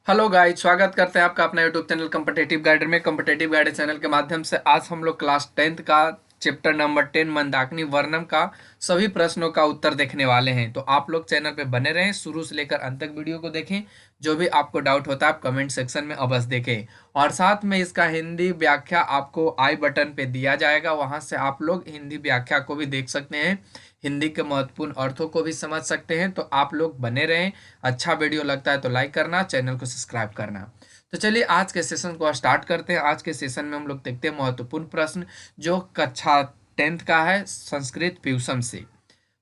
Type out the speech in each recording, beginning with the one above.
Hello guys, स्वागत करते हैं आपका अपना यूट्यूब चैनल कॉम्पिटिटिव गाइडर में। कॉम्पिटिटिव गाइडर चैनल के माध्यम से आज हम लोग क्लास 10th का चैप्टर नंबर 10 मंदाकिनी वर्णम का सभी प्रश्नों का उत्तर देखने वाले हैं। तो आप लोग चैनल पे बने रहें, शुरू से लेकर अंत तक वीडियो को देखें। जो भी आपको डाउट होता है आप कमेंट सेक्शन में अवश्य देखें, और साथ में इसका हिंदी व्याख्या आपको आई बटन पे दिया जाएगा, वहां से आप लोग हिंदी व्याख्या को भी देख सकते हैं, हिंदी के महत्वपूर्ण अर्थों को भी समझ सकते हैं। तो आप लोग बने रहें। अच्छा वीडियो लगता है तो लाइक करना, चैनल को सब्सक्राइब करना। तो चलिए आज के सेशन को स्टार्ट करते हैं। आज के सेशन में हम लोग देखते हैं महत्वपूर्ण प्रश्न जो कक्षा 10th का है, संस्कृत प्यूसम से।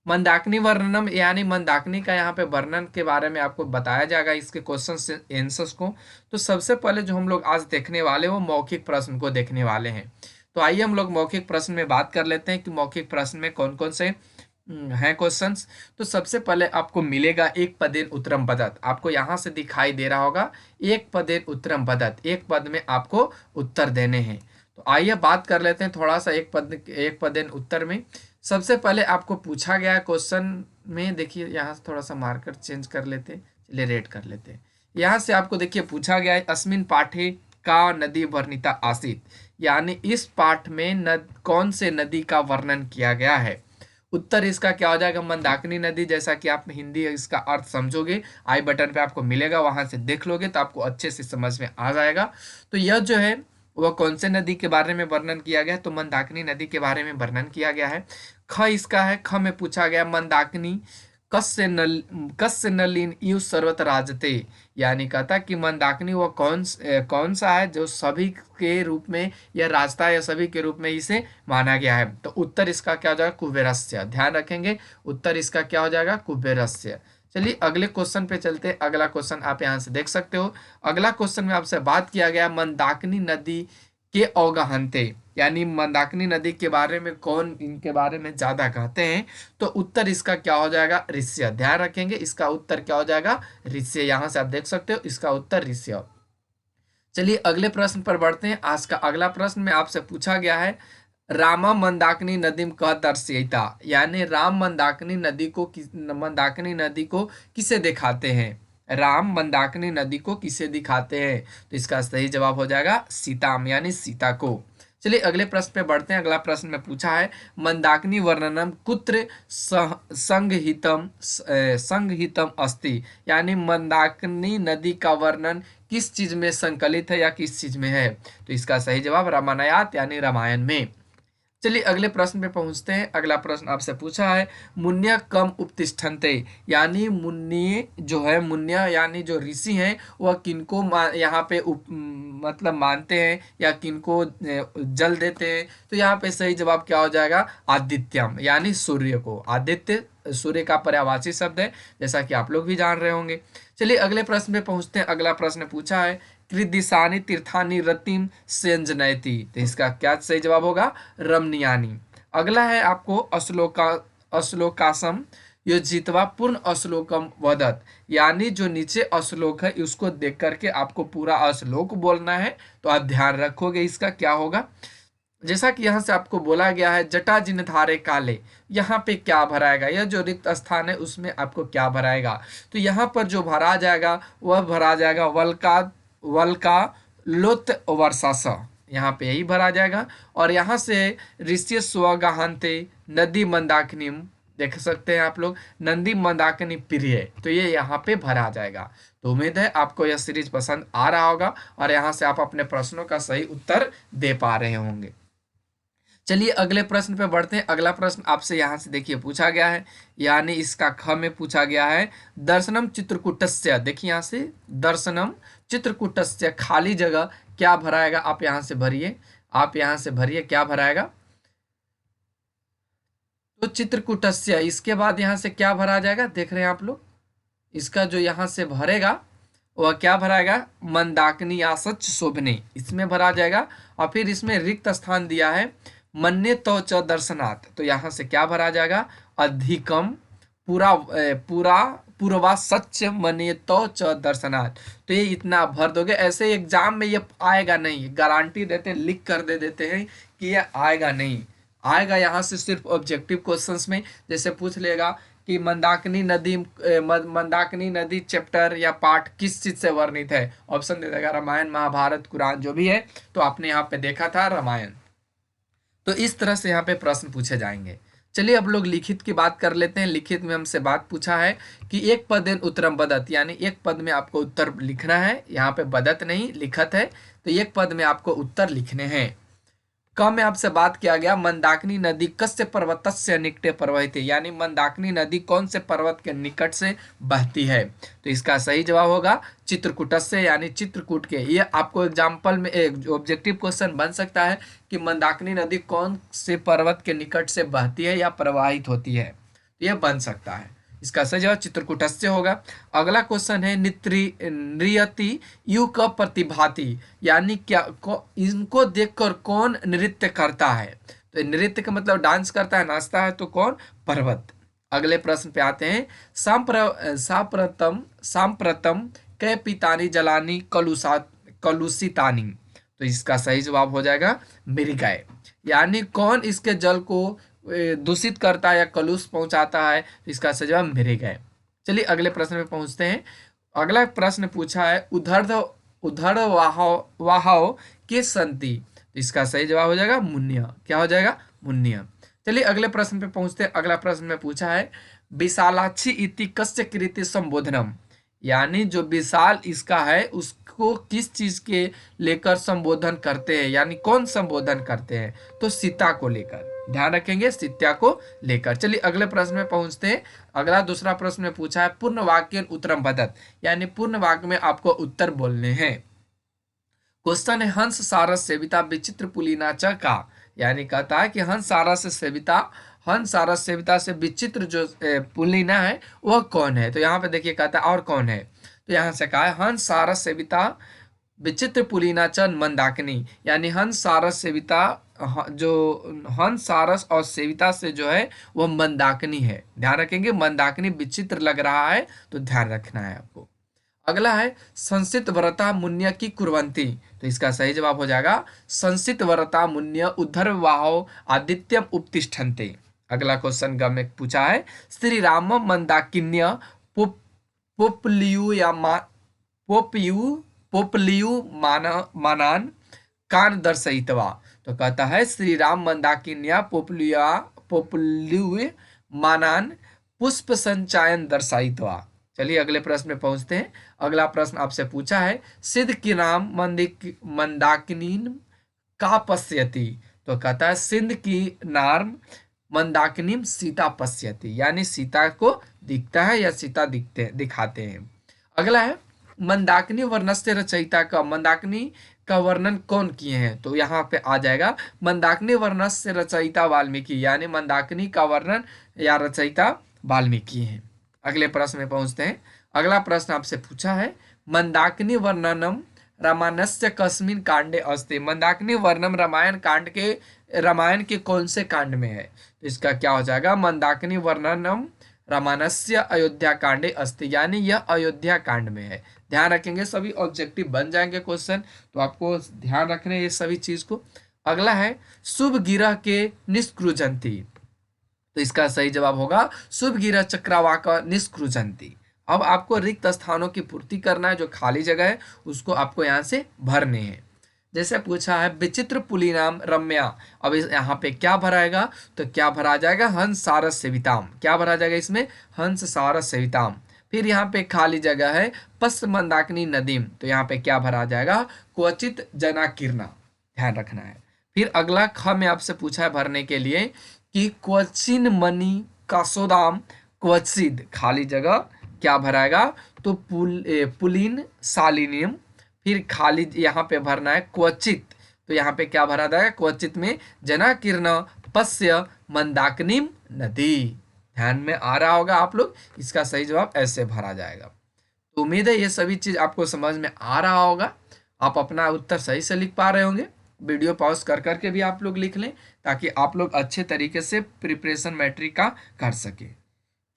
मंदाकिनी वर्णनम यानी मंदाकिनी का यहाँ पे वर्णन के बारे में आपको बताया जाएगा, इसके क्वेश्चन से आंसर्स को। तो सबसे पहले जो हम लोग आज देखने वाले वो मौखिक प्रश्न को देखने वाले हैं। तो आइए हम लोग मौखिक प्रश्न में बात कर लेते हैं कि मौखिक प्रश्न में कौन कौन से हैं क्वेश्चंस। तो सबसे पहले आपको मिलेगा एक पदेन उत्तरम पदत। आपको यहाँ से दिखाई दे रहा होगा एक पदेन उत्तरम पदत, एक पद में आपको उत्तर देने हैं। तो आइए बात कर लेते हैं थोड़ा सा एक पदेन उत्तर में। सबसे पहले आपको पूछा गया क्वेश्चन में, देखिए यहाँ से थोड़ा सा मार्कर चेंज कर लेते हैं, चलिए रेड कर लेते हैं। यहाँ से आपको देखिए पूछा गया है अस्मिन पाठे का नदी वर्णिता आसीत, यानी इस पाठ में कौन से नदी का वर्णन किया गया है। उत्तर इसका क्या हो जाएगा, मंदाकिनी नदी। जैसा कि आप हिंदी इसका अर्थ समझोगे आई बटन पे आपको मिलेगा, वहां से देख लोगे तो आपको अच्छे से समझ में आ जाएगा। तो यह जो है वह कौन से नदी के बारे में वर्णन किया गया है, तो मंदाकिनी नदी के बारे में वर्णन किया गया है। ख इसका है, ख में पूछा गया मंदाकिनी कस्य नलिन यु सर्वत राजते, यानी कहता कि मंदाकिनी वो कौन सा है जो सभी के रूप में या राजता या सभी के रूप में इसे माना गया है। तो उत्तर इसका क्या हो जाएगा, कुबेरस्य। ध्यान रखेंगे, उत्तर इसका क्या हो जाएगा, कुबेरस्य। चलिए अगले क्वेश्चन पे चलते हैं। अगला क्वेश्चन आप यहाँ से देख सकते हो। अगला क्वेश्चन में आपसे बात किया गया मंदाकिनी नदी के अवगाहनते, यानी मंदाकिनी नदी के बारे में कौन इनके बारे में ज्यादा कहते हैं। तो उत्तर इसका क्या हो जाएगा, ऋष्य। ध्यान रखेंगे, इसका उत्तर क्या हो जाएगा, ऋष्य। यहां से आप देख सकते हो इसका उत्तर ऋष्य। चलिए अगले प्रश्न पर बढ़ते हैं। आज का अगला प्रश्न में आपसे पूछा गया है रामा मंदाकिनी नदीम कह दर्शयिता, यानी राम मंदाकिनी नदी को किसे दिखाते हैं। राम मंदाकिनी नदी को किसे दिखाते हैं, तो इसका सही जवाब हो जाएगा सीताम, यानी सीता को। चलिए अगले प्रश्न पे बढ़ते हैं। अगला प्रश्न में पूछा है मंदाकिनी वर्णनम कुत्र संगहितम अस्ति, यानी मंदाकिनी नदी का वर्णन किस चीज में संकलित है या किस चीज में है। तो इसका सही जवाब रामायणात यानी रामायण में। चलिए अगले प्रश्न पे पहुंचते हैं। अगला प्रश्न आपसे पूछा है मुन्य कम उपतिष्ठन्ते, यानी मुन्य जो है, मुन्य यानी जो ऋषि हैं वह किनको यहाँ पे मतलब मानते हैं या किनको जल देते हैं। तो यहाँ पे सही जवाब क्या हो जाएगा, आदित्यम, यानी सूर्य को। आदित्य सूर्य का पर्यायवाची शब्द है, जैसा कि आप लोग भी जान रहे होंगे। चलिए अगले प्रश्न पे पहुंचते हैं। अगला प्रश्न पूछा है कृदिशानी तीर्थानी रतिम संजनयति, तो इसका क्या सही जवाब होगा, रमणीयानी। अगला है आपको अश्लोकासम योजितवा पूर्ण अश्लोकम वदत, यानी जो नीचे अश्लोक है उसको देख करके आपको पूरा अश्लोक बोलना है। तो आप ध्यान रखोगे इसका क्या होगा। जैसा कि यहाँ से आपको बोला गया है जटा जिन धारे काले, यहाँ पे क्या भराएगा, यह जो रिक्त स्थान है उसमें आपको क्या भराएगा। तो यहाँ पर जो भरा जाएगा वह भरा जाएगा वल का लोत वर्षास, यहाँ पे यही भरा जाएगा। और यहाँ से ऋषि स्वगाहनते नदी मंदाकिनीम, देख सकते हैं आप लोग, नंदी मंदाकिनी प्रिय, तो ये यहाँ पे भरा जाएगा। तो उम्मीद है आपको यह सीरीज पसंद आ रहा होगा और यहाँ से आप अपने प्रश्नों का सही उत्तर दे पा रहे होंगे। चलिए अगले प्रश्न पे बढ़ते हैं। अगला प्रश्न आपसे यहाँ से देखिए पूछा गया है, यानी इसका ख में पूछा गया है दर्शनम चित्रकूटस्य। देखिए यहाँ से दर्शनम चित्रकूटस्य, खाली जगह क्या भराएगा, आप यहाँ से भरिए, आप यहाँ से भरिए क्या भराएगा, तो चित्रकूटस्य। इसके बाद यहाँ से क्या भरा जाएगा, देख रहे हैं आप लोग, इसका जो यहाँ से भरेगा वह क्या भराएगा, मंदाकिनी या सच शोभने, इसमें भरा जाएगा। और फिर इसमें रिक्त स्थान दिया है मन्य तो च दर्शनात्, तो यहाँ से क्या भरा जाएगा, अधिकम पूरा पूर्वा सच मन्य तो च दर्शनात्। तो ये इतना भर दोगे, ऐसे एग्जाम में ये आएगा नहीं, गारंटी देते हैं, लिख कर दे देते हैं कि ये आएगा नहीं। आएगा यहाँ से सिर्फ ऑब्जेक्टिव क्वेश्चंस में, जैसे पूछ लेगा कि मंदाकिनी नदी चैप्टर या पाठ किस चीज से वर्णित है। ऑप्शन दे देगा रामायण, महाभारत, कुरान, जो भी है। तो आपने यहाँ पे देखा था रामायण। तो इस तरह से यहाँ पे प्रश्न पूछे जाएंगे। चलिए अब लोग लिखित की बात कर लेते हैं। लिखित में हमसे बात पूछा है कि एक पदेन उत्तरम बदत, यानी एक पद में आपको उत्तर लिखना है। यहाँ पे बदत नहीं लिखत है, तो एक पद में आपको उत्तर लिखने हैं। क में आपसे बात किया गया मंदाकिनी नदी कस्य पर्वतस्य निकटे प्रवहित, यानी मंदाकिनी नदी कौन से पर्वत के निकट से बहती है। तो इसका सही जवाब होगा चित्रकूटस्य, यानी चित्रकूट के। ये आपको एग्जाम्पल में एक ऑब्जेक्टिव क्वेश्चन बन सकता है कि मंदाकिनी नदी कौन से पर्वत के निकट से बहती है या प्रवाहित होती है, तो यह बन सकता है। इसका सही जवाब चित्रकूटस्य होगा। अगला क्वेश्चन है नृयति यु क प्रतिभाति, यानी क्या इनको देखकर कौन नृत्य करता है। तो नृत्य का मतलब डांस करता है, नाचता है, तो कौन, पर्वत। अगले प्रश्न पे आते हैं। सांप्रतम कै पितानी जलानी कलुषितानी, तो इसका सही जवाब हो जाएगा मृगाय, यानी कौन इसके जल को दूषित करता है या कलुष पहुंचाता है। तो इसका सही जवाब मृगाय। चलिए अगले प्रश्न पे पहुंचते हैं। अगला प्रश्न पूछा है उधर वाहव के संति, तो इसका सही जवाब हो जाएगा मुन्य। क्या हो जाएगा, मुन्य। चलिए अगले प्रश्न पे पहुंचते हैं। अगला प्रश्न में पूछा है विशालाक्षी इति कस्य कृति संबोधनम, यानी जो विशाल इसका है उसको किस चीज के लेकर संबोधन करते हैं, यानी कौन संबोधन करते हैं। तो सीता को लेकर, ध्यान रखेंगे, सीता को लेकर। चलिए अगले प्रश्न में पहुंचते हैं। अगला दूसरा प्रश्न में पूछा है पूर्ण वाक्य उत्तरम बदत, यानी पूर्ण वाक्य में आपको उत्तर बोलने हैं। क्वेश्चन है हंस सारस सेविता विचित्र पुलिना च का, यानी कहता है कि हंस सारस सेविता से विचित्र जो पुलिना है वह कौन है। तो यहाँ पे देखिए कहता है और कौन है, तो यहाँ से कहा है हंस सारस सेविता विचित्र पुलिना च मंदाकिनी, यानी हंस सारस सेविता, जो हंस सारस और सेविता से जो है वह मंदाकिनी है। ध्यान रखेंगे, मंदाकिनी विचित्र लग रहा है, तो ध्यान रखना है आपको। अगला है संसित वरता मुन्य की कुर्वंती, तो इसका सही जवाब हो जाएगा संसित वरता मुन्य उद्धर्वाहो आदित्यम उपतिष्ठन्ते। अगला क्वेश्चन ग में पूछा है श्री राम मंदाकिन्य पोपलियु या पोपलियु मानान कान दर्शयितवा, तो कहता है श्री राम मंदाकिन्या पोपलियु मानान पुष्प संचयन दर्शायितवा। चलिए अगले प्रश्न में पहुंचते हैं। अगला प्रश्न आपसे पूछा है सिद्ध की नाम मंदाकिनी का पश्यति, तो कहता है सिंध की नाम मंदाकिनी सीता पश्यति, यानी सीता को दिखता है या सीता दिखाते हैं। अगला है मंदाकिनी वर्णस्य रचयिता का, मंदाकिनी का वर्णन कौन किए हैं। तो यहाँ पे आ जाएगा मंदाकिनी वर्णस्य रचयिता वाल्मीकि, यानी मंदाकिनी का वर्णन या रचयिता वाल्मीकि हैं। अगले प्रश्न में पहुंचते हैं। अगला प्रश्न आपसे पूछा है मंदाकिनी वर्णनम रामायणस्य कस्मिन कांडे अस्ति, मंदाकिनी वर्णन रामायण के कौन से कांड में है। तो इसका क्या हो जाएगा मंदाकिनी वर्णनम रामायणस्य अयोध्या कांडे अस्ति, यानी यह अयोध्या कांड में है। ध्यान रखेंगे, सभी ऑब्जेक्टिव बन जाएंगे क्वेश्चन, तो आपको ध्यान रखना है ये सभी चीज को। अगला है शुभ गिरह के निष्कृजंती, तो इसका सही जवाब होगा शुभ गिरह चक्रवाक निष्कृजंती। अब आपको रिक्त स्थानों की पूर्ति करना है, जो खाली जगह है उसको आपको यहाँ से भरने हैं। जैसे पूछा है विचित्र पुलिनाम रम्या, अब यहाँ पे क्या भराएगा, तो क्या भरा जाएगा हंस सारस सेविताम, क्या भरा जाएगा इसमें हंस सारस सेविताम। फिर यहाँ पे खाली जगह है पश्च मंदाकिनी नदीम, तो यहाँ पे क्या भरा जाएगा क्वचित जनाकीर्णा, ध्यान रखना है। फिर अगला ख में आपसे पूछा है भरने के लिए कि क्वचिन मणि कासोदाम क्वचिद, खाली जगह क्या भराएगा, तो पुलिन शालिनियम। फिर खाली यहाँ पे भरना है क्वचित, तो यहाँ पे क्या भरा जाएगा क्वचित में जनाकीर्ण पश्य मंदाकिनीम नदी। ध्यान में आ रहा होगा आप लोग, इसका सही जवाब ऐसे भरा जाएगा। तो उम्मीद है ये सभी चीज आपको समझ में आ रहा होगा, आप अपना उत्तर सही से लिख पा रहे होंगे। वीडियो पॉज कर करके भी आप लोग लिख लें, ताकि आप लोग अच्छे तरीके से प्रिपरेशन मैट्रिक का कर सके।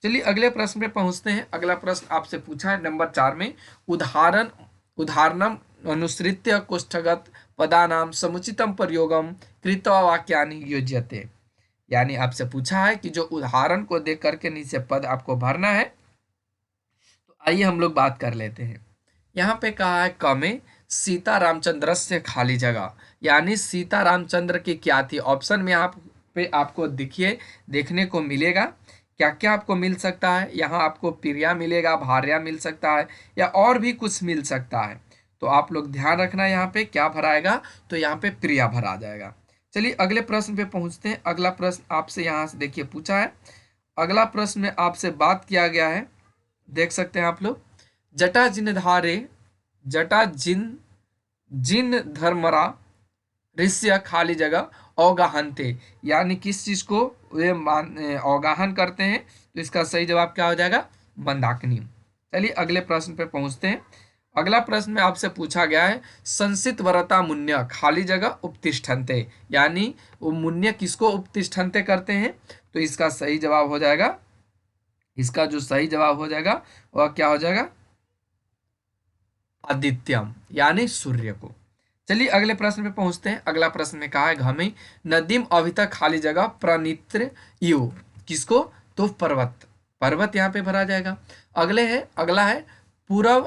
चलिए अगले प्रश्न पे पहुंचते हैं। अगला प्रश्न आपसे पूछा है नंबर 4 में उदाहरणम अनुसृत्य कोष्ठगत पदानाम समुचितम प्रयोगम कृत्वा वाक्यानि योज्यते, यानी आपसे पूछा है कि जो उदाहरण को देख करके नीचे पद आपको भरना है। तो आइए हम लोग बात कर लेते हैं। यहाँ पे कहा है क में सीता रामचंद्र से खाली जगह, यानी सीता रामचंद्र की क्या थी। ऑप्शन में यहाँ पे आपको देखिए देखने को मिलेगा क्या क्या आपको मिल सकता है। यहाँ आपको प्रिया मिलेगा, भार्या मिल सकता है, या और भी कुछ मिल सकता है। तो आप लोग ध्यान रखना यहाँ पे क्या भराएगा, तो यहाँ पे प्रिया भरा जाएगा। चलिए अगले प्रश्न पे पहुंचते हैं। अगला प्रश्न आपसे यहाँ से देखिए पूछा है। अगला प्रश्न में आपसे बात किया गया है, देख सकते हैं आप लोग। जटा जिन धारे, जटा जिन जिन धर्मरा ऋष्य खाली जगह अवगाहनते, यानी किस चीज को वे अवगाहन करते हैं। तो इसका सही जवाब क्या हो जाएगा, मंदाकिनी। चलिए अगले प्रश्न पे पहुंचते हैं। अगला प्रश्न में आपसे पूछा गया है संसित वरता मुन्य खाली जगह उपतिष्ठन्ते, यानी वो मुन्य किसको उपतिष्ठन्ते करते हैं। तो इसका सही जवाब हो जाएगा, इसका जो सही जवाब हो जाएगा वह क्या हो जाएगा, आदित्यम, यानी सूर्य को। चलिए अगले प्रश्न पे पहुंचते हैं। अगला प्रश्न में कहा है घमी नदीम अभी तक खाली जगह प्रणित्र यु, किसको, तो पर्वत, पर्वत यहाँ पे भरा जाएगा। अगला है पूर्व,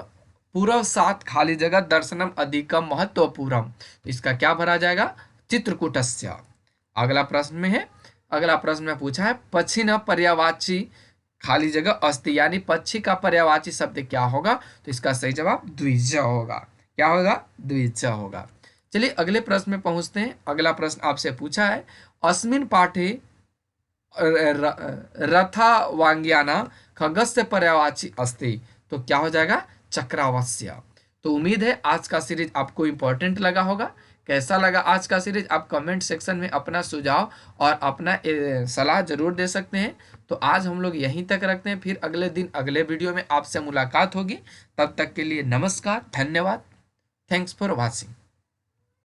पूर्व सात खाली जगह दर्शनम अधिकम महत्वपूर्णम, तो इसका क्या भरा जाएगा, चित्रकूटस्य। अगला प्रश्न में है, अगला प्रश्न में पूछा है पक्षिण पर्यावाची खाली जगह अस्ति, यानी पक्षी का पर्यावाची शब्द क्या होगा। तो इसका सही जवाब द्विज होगा। क्या होगा, द्विज होगा। चलिए अगले प्रश्न में पहुंचते हैं। अगला प्रश्न आपसे पूछा है अस्मिन पाठे रथा वांग्याना खगस्य पर्यावाची अस्ति, तो क्या हो जाएगा, चक्रावस्य। तो उम्मीद है आज का सीरीज आपको इंपॉर्टेंट लगा होगा। कैसा लगा आज का सीरीज आप कमेंट सेक्शन में अपना सुझाव और अपना सलाह जरूर दे सकते हैं। तो आज हम लोग यहीं तक रखते हैं, फिर अगले दिन अगले वीडियो में आपसे मुलाकात होगी। तब तक के लिए नमस्कार, धन्यवाद। Thanks for watching.